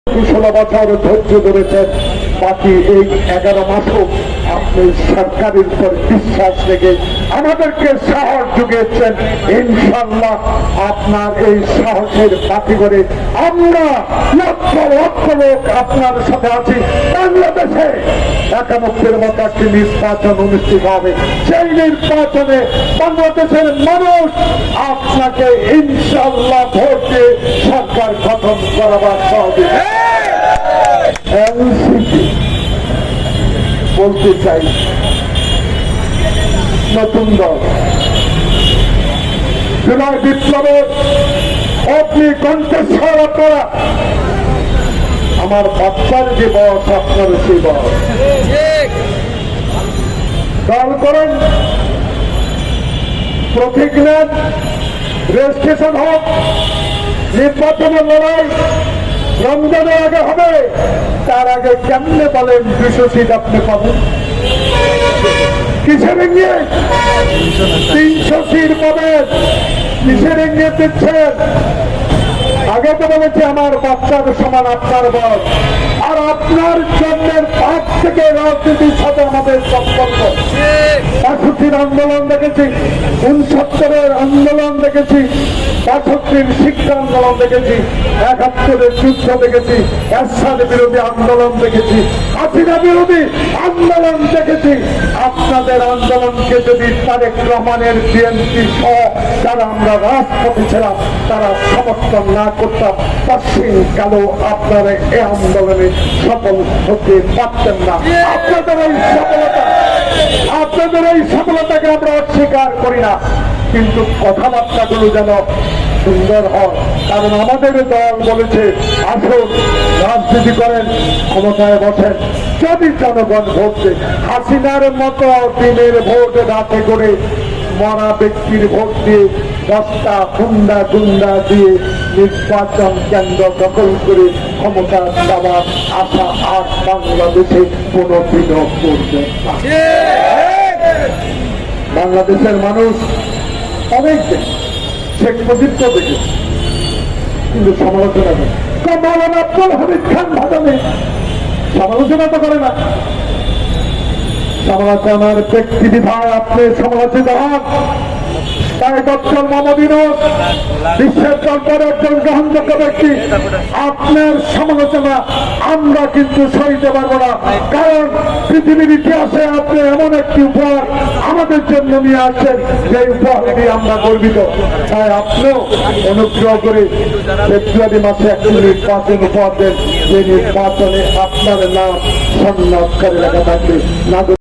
16 বছর ধৈর্য ধরেছেন, বাকি এই 11 মাসও আপনি সরকারের উপর বিশ্বাস রেখে আমাদেরকে সাহস জুগিয়েছেন। ইনশাল্লাহ আপনার এই সাহসের বাকি করে আমরা লক্ষ লক্ষ লোক আপনার সাথে আছি। বাংলাদেশে 91-এর মতো একটি নির্বাচন অনুষ্ঠিত হবে। সেই নির্বাচনে বাংলাদেশের মানুষ আপনাকে ইনশাল্লাহ ভোট দিয়ে সরকার গঠন করাবার সহযোগিতা বলতে চাই। নতুন দল জুলাই বিপ্লবের অগ্নি কণ্ঠস্বর করা আমার বাচ্চার যে বয়স আপনার সেই বয়স। দল করেন, প্রতীক নেন, রেজিস্ট্রেশন হোক, নির্বাচনের লড়াই রমজানের আগে হবে। তার আগে কেমনে বলেন 200 সিট আপনি পাবেন? কিসের ইঙ্গিত? 300 সিট পাবেন। কিসের ইঙ্গিত দিচ্ছেন? আগে তো বলেছি আমার বাচ্চার সমান আপনার বয়স, আর আপনার জন্মের পাঁচ থেকে রাজনীতির সাথে আমাদের সম্পর্ক। 65-র আন্দোলন দেখেছি, 69-এর আন্দোলন দেখেছি, 65-র শিক্ষা আন্দোলন দেখেছি, 71-এর যুদ্ধ দেখেছি, এরশাদ বিরোধী আন্দোলন দেখেছি, হাসিনা বিরোধী আন্দোলন দেখেছি। আপনাদের আন্দোলনকে যদি তারেক রহমানের বিএনপি সহ যারা আমরা রাজপথে ছিলাম তারা সমর্থন না করতাম, পশ্চিম কালো আপনারা এই আন্দোলনে সফল হতে পারতেন না। আপনাদের এই সফলতাকে আমরা অস্বীকার করি না, কিন্তু কথাবার্তাগুলো যেন সুন্দর হয়। কারণ আমাদের দল বলেছে আসুন রাজনীতি করেন, ক্ষমতায় বসেন, যদি জনগণ ভোট দেয়। হাসিনার মতো দিনের ভোট রাতে করে মরা ব্যক্তির ভোট দিয়ে 10টা হুন্ডা গুন্ডা দিয়ে নির্বাচন কেন্দ্র দখল করে ক্ষমতা দেওয়ার আশা আর বাংলাদেশে কোনোদিনও করবে না। বাংলাদেশের মানুষ অনেক দেখে, শেখ মুজিবকে দেখেছে, কিন্তু সমালোচনা করে। মৌলানা আব্দুল হামিদ খান ভাসানী সমালোচনা তো করে না। সমালোচনার ব্যক্তি বিধায় আপনি সমালোচিত হন। তাই ডক্টর মোহাম্মদ ইউনূস বিশ্বের দরবারে একজন গ্রহণযোগ্য ব্যক্তি, আপনার সমালোচনা আমরা কিন্তু সইতে পারবো না। কারণ পৃথিবীর ইতিহাসে আপনি এমন একটি উপহার আমাদের জন্য নিয়ে আসছেন, যে উপহার দিয়ে আমরা গর্বিত। তাই আপনিও অনুগ্রহ করে ফেব্রুয়ারি মাসে একটি নির্বাচন উপহার দেন, যে নির্বাচনে আপনার নাম স্বর্ণ অক্ষরে লেখা থাকবে।